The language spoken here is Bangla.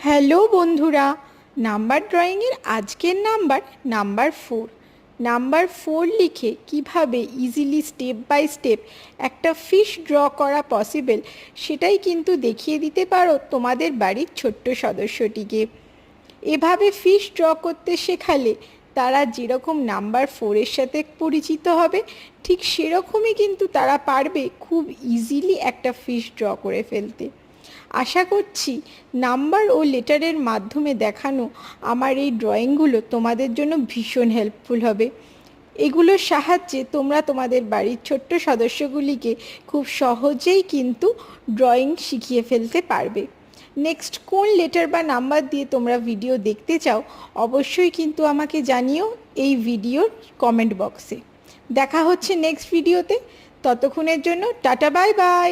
হ্যালো বন্ধুরা, নাম্বার ড্রয়িংয়ের আজকের নাম্বার 4। নাম্বার 4 লিখে কিভাবে ইজিলি স্টেপ বাই স্টেপ একটা ফিশ ড্র করা পসিবল সেটাই কিন্তু দেখিয়ে দিতে পারো তোমাদের বাড়ির ছোট্ট সদস্যটিকে। এভাবে ফিশ ড্র করতে শেখালে তারা যেরকম নাম্বার 4-এর সাথে পরিচিত হবে, ঠিক সেরকমই কিন্তু তারা পারবে খুব ইজিলি একটা ফিশ ড্র করে ফেলতে। আশা করছি নাম্বার ও লেটারের মাধ্যমে দেখানো আমার এই ড্রয়িংগুলো তোমাদের জন্য ভীষণ হেল্পফুল হবে। এগুলোর সাহায্যে তোমরা তোমাদের বাড়ির ছোট্ট সদস্যগুলিকে খুব সহজেই কিন্তু ড্রয়িং শিখিয়ে ফেলতে পারবে। নেক্সট কোন লেটার বা নাম্বার দিয়ে তোমরা ভিডিও দেখতে চাও অবশ্যই কিন্তু আমাকে জানিও এই ভিডিওর কমেন্ট বক্সে। দেখা হচ্ছে নেক্সট ভিডিওতে। ততক্ষণের জন্য টাটা, বাই বাই।